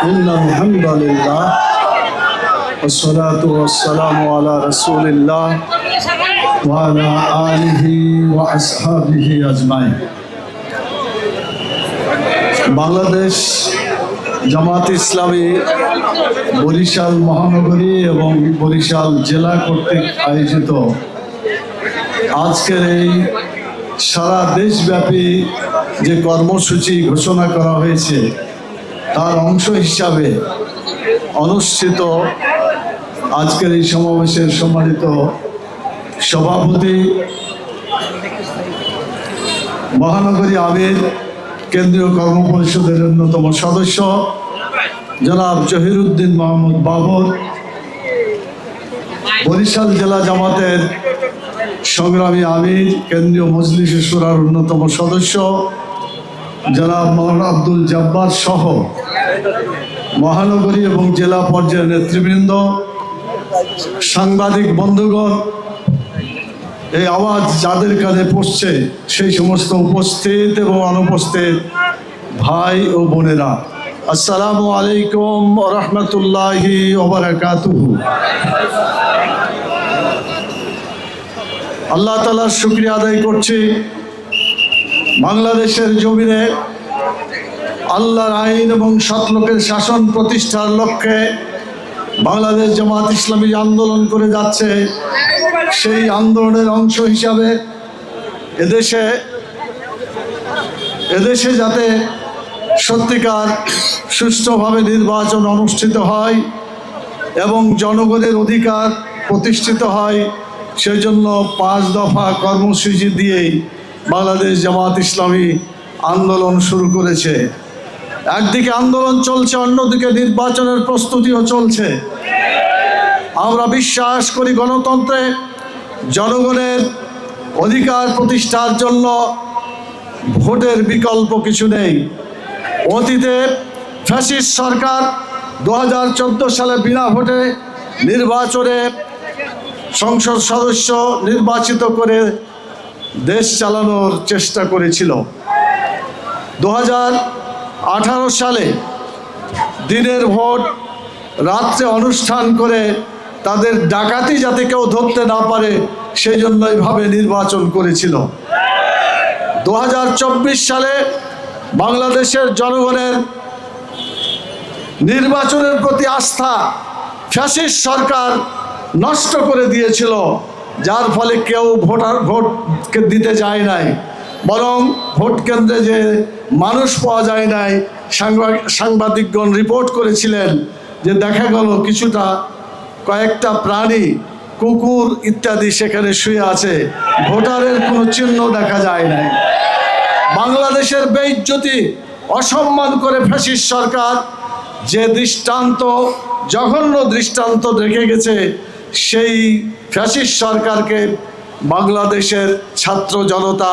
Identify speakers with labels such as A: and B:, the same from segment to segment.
A: إن الحمد لله والصلاة والسلام على رسول الله وعلى آله وأصحابه أجمعين। বাংলাদেশ জামাত ইসলামী বরিশাল মহানগরী এবং বরিশাল জেলা কর্তৃক আয়োজিত আজকের এই সারা দেশব্যাপী যে কর্মসূচি ঘোষণা করা হয়েছে তার অংশ হিসাবে অনুষ্ঠিত আজকের এই সমাবেশের সম্মানিত সভাপতি মহানগরী আমির কেন্দ্রীয় কর্মপরিষদের অন্যতম সদস্য জনাব জহিরুদ্দিন মোহাম্মদ বাবর, বরিশাল জেলা জামাতের সংগ্রামী আমির কেন্দ্রীয় মজলিস শুরার অন্যতম সদস্য জনাব মাওলানা আব্দুল জব্বার সহ মহানগরী এবং জেলা পর্যায়ের নেতৃবৃন্দ, সাংবাদিক বন্ধুগণ, এই আওয়াজ যাদের কানে পড়ছে সেই সমস্ত উপস্থিত এবং অনুপস্থিত ভাই ও বোনেরা, আসসালামু আলাইকুম ওয়া রাহমাতুল্লাহি ওয়া বারাকাতুহু। আল্লাহ তাআলার শুকরিয়া আদায় করছি বাংলাদেশের জমিনে আল্লাহর আইন এবং সৎলোকের শাসন প্রতিষ্ঠার লক্ষ্যে বাংলাদেশ জামাত ইসলামী আন্দোলন করে যাচ্ছে। সেই আন্দোলনের অংশ হিসাবে এদেশে যাতে সত্যিকার সুষ্ঠুভাবে নির্বাচন অনুষ্ঠিত হয় এবং জনগণের অধিকার প্রতিষ্ঠিত হয়, সেজন্য 5 দফা কর্মসূচি দিয়েই বাংলাদেশ জামাত ইসলামী আন্দোলন শুরু করেছে। একদিকে আন্দোলন চলছে, অন্যদিকে নির্বাচনের প্রস্তুতিও চলছে। আমরা বিশ্বাস করি গণতন্ত্রে জনগণের অধিকার প্রতিষ্ঠার জন্য ভোটের বিকল্প কিছু নেই। অতীতে ফ্যাসিস্ট সরকার 2014 সালে বিনা ভোটে নির্বাচনে সংসদ সদস্য নির্বাচিত করে দেশ চালানোর চেষ্টা করেছিল। 2018 সালে দিনের ভোট রাত্রে অনুষ্ঠান করে তাদের ডাকাতি যাতে কেউ ধরতে না পারে সেই জন্য এইভাবে নির্বাচন করেছিল। 2024 সালে বাংলাদেশের জনগণের নির্বাচনের প্রতি আস্থা ফ্যাসিস্ট সরকার নষ্ট করে দিয়েছিল, যার ফলে কেউ ভোটকে দিতে যায় নাই, বরং ভোট কেন্দ্রে যে মানুষ পাওয়া যায় নাই। সাংবাদিকগণ রিপোর্ট করেছিলেন যে দেখা গেল কয়েকটা প্রাণী, কুকুর ইত্যাদি সেখানে শুয়ে আছে, ভোটারের কোনো চিহ্ন দেখা যায় নাই। বাংলাদেশের বেইজ্জতি অসম্মান করে ফ্যাসিস্ট সরকার যে দৃষ্টান্ত, জঘন্য দৃষ্টান্ত রেখে গেছে, সেই ফ্যাসিস্ট সরকারকে বাংলাদেশের ছাত্র জনতা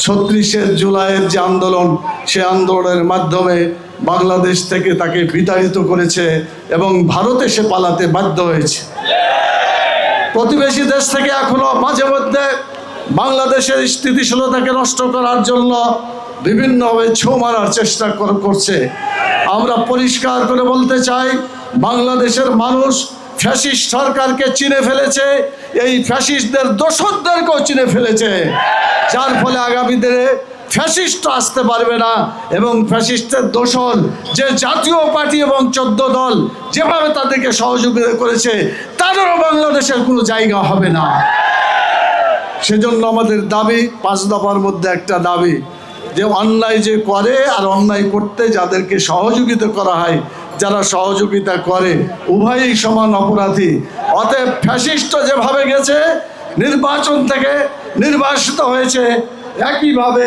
A: 36 জুলাইয়ের যে আন্দোলন, সে আন্দোলনের মাধ্যমে বাংলাদেশ থেকে তাকে বিতাড়িত করেছে এবং ভারতে সে পালাতে বাধ্য হয়েছে। প্রতিবেশী দেশ থেকে এখনো মাঝে মধ্যে বাংলাদেশের স্থিতিশীলতাকে নষ্ট করার জন্য বিভিন্নভাবে ছোঁ মারার চেষ্টা করছে। আমরা পরিষ্কার করে বলতে চাই, বাংলাদেশের মানুষ ফ্যাসিস্ট সরকারকে চিনে ফেলেছে, এই ফ্যাসিস্টদের দোসরদেরকেও চিনে ফেলেছে, যার ফলে আগামী দিনে ফ্যাসিস্ট আসতে পারবে না এবং ফ্যাসিস্টের দোসর যে জাতীয় পার্টি এবং 14 দল যেভাবে তাদেরকে সহযোগিতা করেছে, তাদেরও বাংলাদেশের কোনো জায়গা হবে না। সেজন্য আমাদের দাবি, 5 দফার মধ্যে একটা দাবি, যে অন্যায় যে করে আর অন্যায় করতে যাদেরকে সহযোগিতা করা হয়, যারা সহযোগিতা করে উভয়ই সমান অপরাধী। অতএব ফ্যাসিস্ট যেভাবে গেছে, নির্বাচন থেকে নির্বাসিত হয়েছে, একইভাবে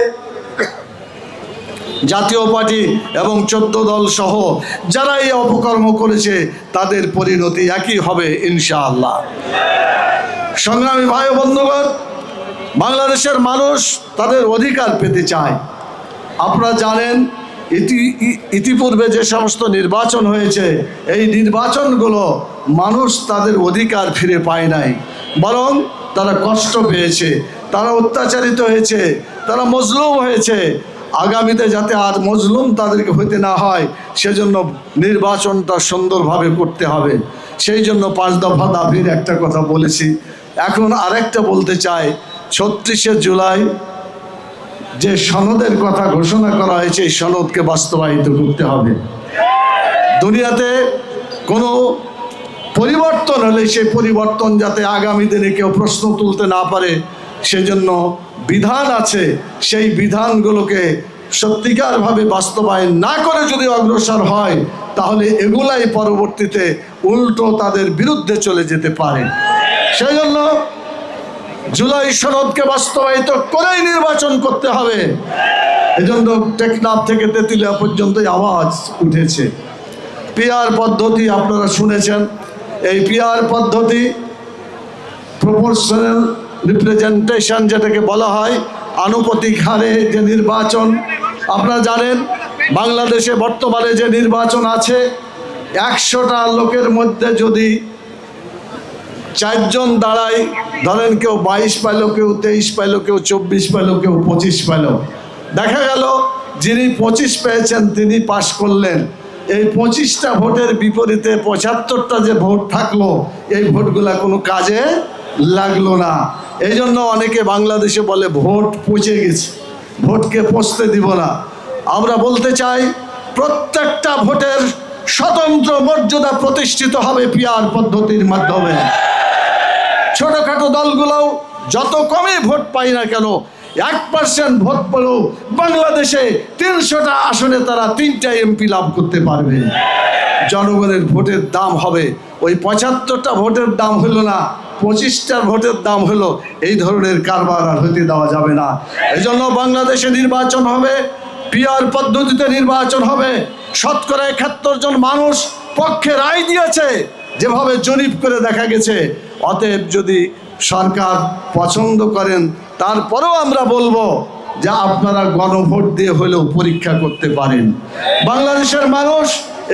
A: জাতীয় পার্টি এবং 14 দল সহ যারা এই অপকর্ম করেছে তাদের পরিণতি একই হবে ইনশাআল্লাহ। সংগ্রামী ভাই ও বন্ধুগণ, বাংলাদেশের মানুষ তাদের অধিকার পেতে চায়। আপনারা জানেন ইতিপূর্বে যে সমস্ত নির্বাচন হয়েছে, এই নির্বাচনগুলো মানুষ তাদের অধিকার ফিরে পায় নাই, বরং তারা কষ্ট পেয়েছে, তারা অত্যাচারিত হয়েছে, তারা মজলুম হয়েছে। আগামীতে যাতে আর মজলুম তাদেরকে হইতে না হয় সেজন্য নির্বাচনটা সুন্দরভাবে করতে হবে। সেই জন্য 5 দফা দাবির একটা কথা বলেছি। এখন আরেকটা বলতে চাই, 36শে জুলাই যে সনদের কথা ঘোষণা করা হয়েছে এই সনদকে বাস্তবায়িত করতে হবে। দুনিয়াতে কোনো পরিবর্তন হলে সেই পরিবর্তন যাতে আগামী দিনে কেউ প্রশ্ন তুলতে না পারে সেজন্য বিধান আছে। সেই বিধানগুলোকে সত্যিকারভাবে বাস্তবায়ন না করে যদি অগ্রসর হয় তাহলে এগুলাই পরবর্তীতে উল্টো তাদের বিরুদ্ধে চলে যেতে পারে। সেই জন্য জুলাই সনদকে বাস্তবায়িত করেই নির্বাচন করতে হবে। এজন্য টেকনাফ থেকে তেঁতুলিয়া পর্যন্ত আওয়াজ উঠেছে। পিআর পদ্ধতি আপনারা শুনেছেন। এই পিআর পদ্ধতি প্রপোর্শনাল রিপ্রেজেন্টেশন যেটাকে বলা হয়, আনুপাতিক হারে যে নির্বাচন। আপনারা জানেন বাংলাদেশে বর্তমানে যে নির্বাচন আছে 100টা লোকের মধ্যে যদি 4 জন দাঁড়ায়, ধরেন কেউ 22 পাইল, কেউ 23 পাইল, কেউ 24 পাইল, কেউ 25 পাইল, দেখা গেল যিনি 25 পেয়েছেন তিনি পাশ করলেন। এই 25টা ভোটের বিপরীতে 75টা যে ভোট থাকলো এই ভোটগুলা কোনো কাজে লাগলো না। এই জন্য অনেকে বাংলাদেশে বলে ভোট পচে গেছে, ভোটকে পচতে দিব না। আমরা বলতে চাই প্রত্যেকটা ভোটের স্বতন্ত্র মর্যাদা প্রতিষ্ঠিত হবে পিআর পদ্ধতির মাধ্যমে। ছোটখাটো দলগুলোও যত কমই ভোট পাই না কেন, 1% ভোট পেলেও বাংলাদেশে 300টা আসনে তারা 3টা এমপি লাভ করতে পারবে। জনগণের ভোটের দাম হবে ওই 75টা ভোটের দাম হলো না, 25টার ভোটের দাম হলো। এই ধরনের কারবার আর হতে দেওয়া যাবে না। এই জন্য বাংলাদেশে নির্বাচন হবে, পিআর পদ্ধতিতে নির্বাচন হবে। 71 জন মানুষ পক্ষে রায় দিয়েছে, যেভাবে জরিপ করে দেখা গেছে। অতএব যদি সরকার পছন্দ করেন তারপরেও আমরা বলবো যে আপনারা গণভোট দিয়ে হলেও পরীক্ষা করতে পারেন। বাংলাদেশের মানুষ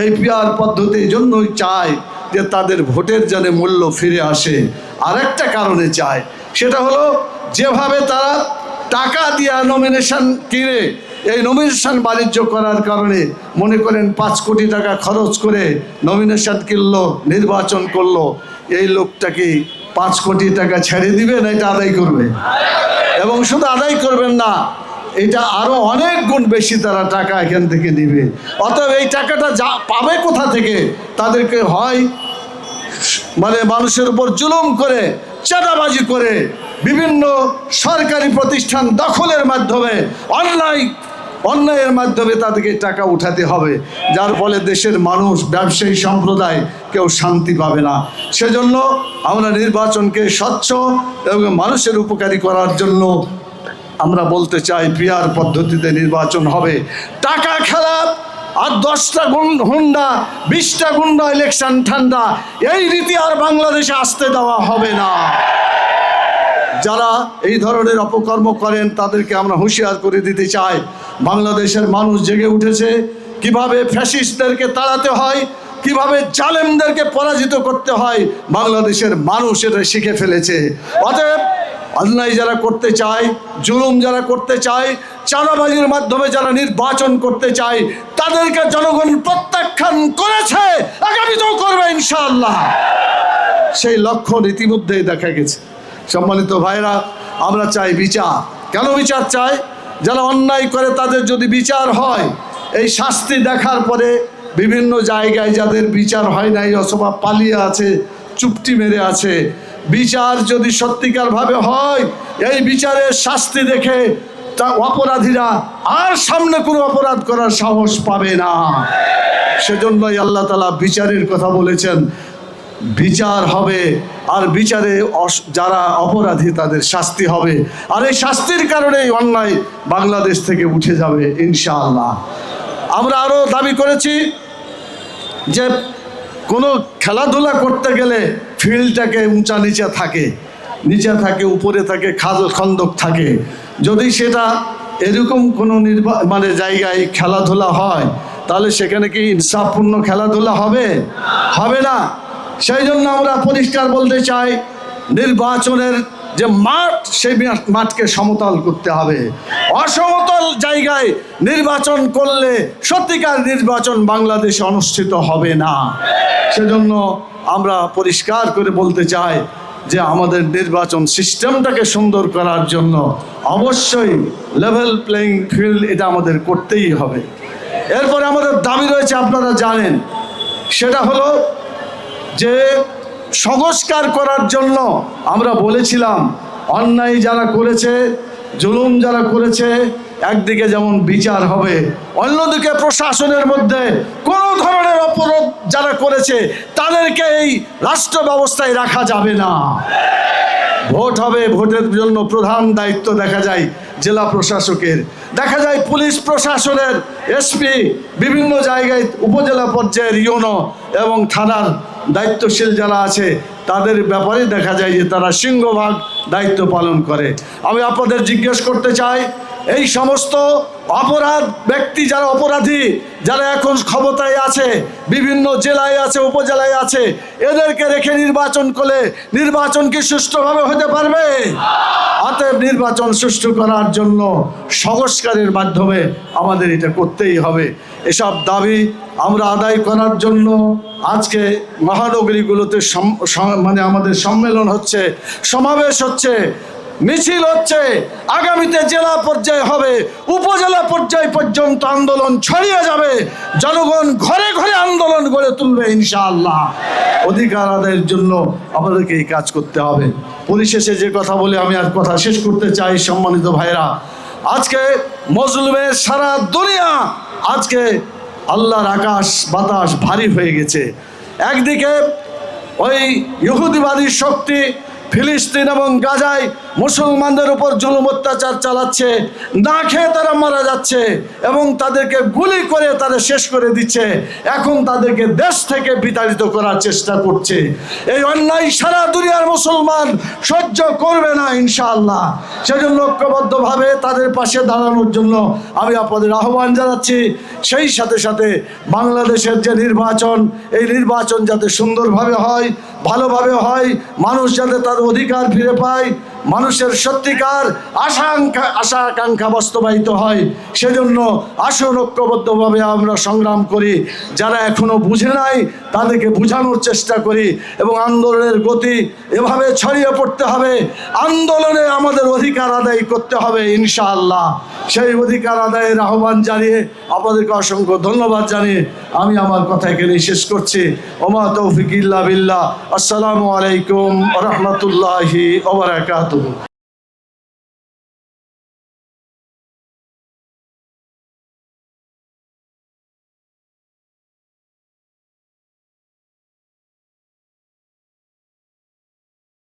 A: এই পিআর পদ্ধতির জন্যই চায় যে তাদের ভোটের যেন মূল্য ফিরে আসে। আরেকটা কারণে চায়, সেটা হলো যেভাবে তারা টাকা দিয়ে নমিনেশন কিনে এই নমিনেশন বাণিজ্য করার কারণে মনে করেন 5 কোটি টাকা খরচ করে নমিনেশন কিনলো, নির্বাচন করলো, এই লোকটা কি 5 কোটি টাকা ছেড়ে দিবে না এটা আদায় করবে? এবং শুধু আদায় করবেন না, এটা আরো অনেক গুণ বেশি তারা টাকা এখান থেকে নিবে। অতএব এই টাকাটা যা পাবে কোথা থেকে? তাদেরকে হয় মানে মানুষের উপর জুলুম করে, চাঁদাবাজি করে, বিভিন্ন সরকারি প্রতিষ্ঠান দখলের মাধ্যমে, অন্যায়ের মাধ্যমে তাদেরকে টাকা উঠাতে হবে, যার ফলে দেশের মানুষ, ব্যবসায়ী সম্প্রদায় কেউ শান্তি পাবে না। সেজন্য আমরা নির্বাচনকে স্বচ্ছ এবং মানুষের উপকারী করার জন্য আমরা বলতে চাই পিআর পদ্ধতিতে নির্বাচন হবে। টাকা খেলা আর 10টা হুন্ডা 20টা গুন্ডা ইলেকশন ঠান্ডা, এই রীতি আর বাংলাদেশে আসতে দেওয়া হবে না। যারা এই ধরনের অপকর্ম করেন তাদেরকে আমরা হুঁশিয়ার করে দিতে চাই। বাংলাদেশের মানুষ জেগে উঠেছে, কিভাবে ফ্যাসিস্টদেরকে তাড়াতে হয়, কিভাবে জালেমদেরকে পরাজিত করতে হয়, বাংলাদেশের মানুষ এটা শিখে ফেলেছে। অতএব অন্যায় যারা করতে চায়, জুলুম যারা করতে চায়, চাঁদাবাজির মাধ্যমে যারা নির্বাচন করতে চায়, তাদেরকে জনগণ প্রত্যাখ্যান করেছে, আগামীতেও করবে ইনশাআল্লাহ। সেই লক্ষণ ইতিমধ্যেই দেখা গেছে। সম্মানিত ভাইরা, আমরা চাই বিচার। কেন বিচার চাই? যারা অন্যায় করে তাদের যদি বিচার হয়, এই শাস্তি দেখার পরে বিভিন্ন জায়গায় যাদের বিচার হয় নাই অথবা পালিয়ে আছে, চুপটি মেরে আছে, বিচার যদি সত্যিকারভাবে হয়, এই বিচারের শাস্তি দেখে তা অপরাধীরা আর সামনে কোনো অপরাধ করার সাহস পাবে না। সেজন্যই আল্লাহ তাআলা বিচারের কথা বলেছেন। বিচার হবে, আর বিচারে যারা অপরাধী তাদের শাস্তি হবে, আর এই শাস্তির কারণেই অন্যায় বাংলাদেশ থেকে উঠে যাবে ইনশাআল্লাহ। আমরা আরও দাবি করেছি যে কোনো খেলাধুলা করতে গেলে ফিল্ডটাকে উঁচা নিচে থাকে, উপরে থাকে, খাল খন্দক থাকে। যদি সেটা এরকম কোনো মানে জায়গায় খেলাধুলা হয় তাহলে সেখানে কি ইনসাফপূর্ণ খেলাধুলা হবে? হবে না। সেই জন্য আমরা পরিষ্কার বলতে চাই, নির্বাচনের যে মাঠ, সেই মাঠকে সমতল করতে হবে। অসমতল জায়গায় নির্বাচন করলে সত্যিকার নির্বাচন বাংলাদেশে অনুষ্ঠিত হবে না। সেজন্য আমরা পরিষ্কার করে বলতে চাই যে আমাদের নির্বাচন সিস্টেমটাকে সুন্দর করার জন্য অবশ্যই লেভেল প্লেইং ফিল্ড এটা আমাদের করতেই হবে। এরপরে আমাদের দাবি রয়েছে, আপনারা জানেন, সেটা হলো যে সংস্কার করার জন্য আমরা বলেছিলাম অন্যায় যারা করেছে, জুলুম যারা করেছে, একদিকে যেমন বিচার হবে, অন্যদিকে প্রশাসনের মধ্যে কোনো ধরনের অপরাধ যারা করেছে তাদেরকে এই রাষ্ট্র ব্যবস্থায় রাখা যাবে না। ভোট হবে, ভোটের জন্য প্রধান দায়িত্ব দেখা যায় জেলা প্রশাসকের, দেখা যায় পুলিশ প্রশাসনের, এসপি, বিভিন্ন জায়গায় উপজেলা পর্যায়ের ইউনো এবং থানার দায়িত্বশীল যারা আছে তাদের ব্যাপারে দেখা যায় যে তারা সিংহভাগ দায়িত্ব পালন করে। আমি আপনাদের জিজ্ঞেস করতে চাই, এই সমস্ত অপরাধ ব্যক্তি যারা অপরাধী, যারা এখন ক্ষমতায় আছে, বিভিন্ন জেলায় আছে, উপজেলায় আছে, এদেরকে রেখে নির্বাচন করলে নির্বাচন কি সুষ্ঠুভাবে হতে পারবে? অতএব নির্বাচন সুষ্ঠু করার জন্য সংস্কারের মাধ্যমে আমাদের এটা করতেই হবে। এসব দাবি আমরা আদায় করার জন্য আজকে মহানগরীগুলোতে মানে আমাদের সম্মেলন হচ্ছে, সমাবেশ হচ্ছে, মিছিল হচ্ছে, আগামীতে জেলা পর্যায়ে হবে, উপজেলা পর্যায় পর্যন্ত আন্দোলন ছড়িয়ে যাবে, জনগণ ঘরে ঘরে আন্দোলন গড়ে তুলবে ইনশাআল্লাহ। অধিকার আদায়ের জন্য আমাদেরকে এই কাজ করতে হবে। পরিশেষে যে কথা বলে আমি আর কথা শেষ করতে চাই, সম্মানিত ভাইরা, আজকে মজলুমের সারা দুনিয়া, আজকে আল্লাহর আকাশ বাতাস ভারী হয়ে গেছে। একদিকে ওই ইহুদিবাদী শক্তি ফিলিস্তিন এবং গাজায় মুসলমানদের উপর জুলুম অত্যাচার চালাচ্ছে, না খেয়ে তারা মারা যাচ্ছে এবং তাদেরকে গুলি করে তারা শেষ করে দিচ্ছে। এখন তাদেরকে দেশ থেকে বিতাড়িত করার চেষ্টা করছে। এই অন্যায় সারা দুনিয়ার মুসলমান সহ্য করবে না ইনশাআল্লাহ। সেজন্য ঐক্যবদ্ধভাবে তাদের পাশে দাঁড়ানোর জন্য আমি আপনাদের আহ্বান জানাচ্ছি। সেই সাথে সাথে বাংলাদেশের যে নির্বাচন, এই নির্বাচন যাতে সুন্দরভাবে হয়, ভালোভাবে হয়, মানুষ যাতে তার অধিকার ফিরে পায়, মানুষের সত্যিকার আশা আকাঙ্ক্ষা বাস্তবায়িত হয়, সেজন্য আসুন ঐক্যবদ্ধভাবে আমরা সংগ্রাম করি। যারা এখনো বুঝে নাই তাদেরকে বোঝানোর চেষ্টা করি এবং আন্দোলনের গতি এভাবে ছড়িয়ে পড়তে হবে। আন্দোলনে আমাদের অধিকার আদায় করতে হবে ইনশাআল্লাহ। সেই অধিকার আদায়ের আহ্বান জানিয়ে আপনাদেরকে অসংখ্য ধন্যবাদ জানিয়ে আমি আমার কথা এখানে শেষ করছি। ওমা তৌফিক ইল্লা বিল্লাহ। আসসালামু আলাইকুম ওয়া রাহমাতুল্লাহি ওয়া বারাকাতুহু।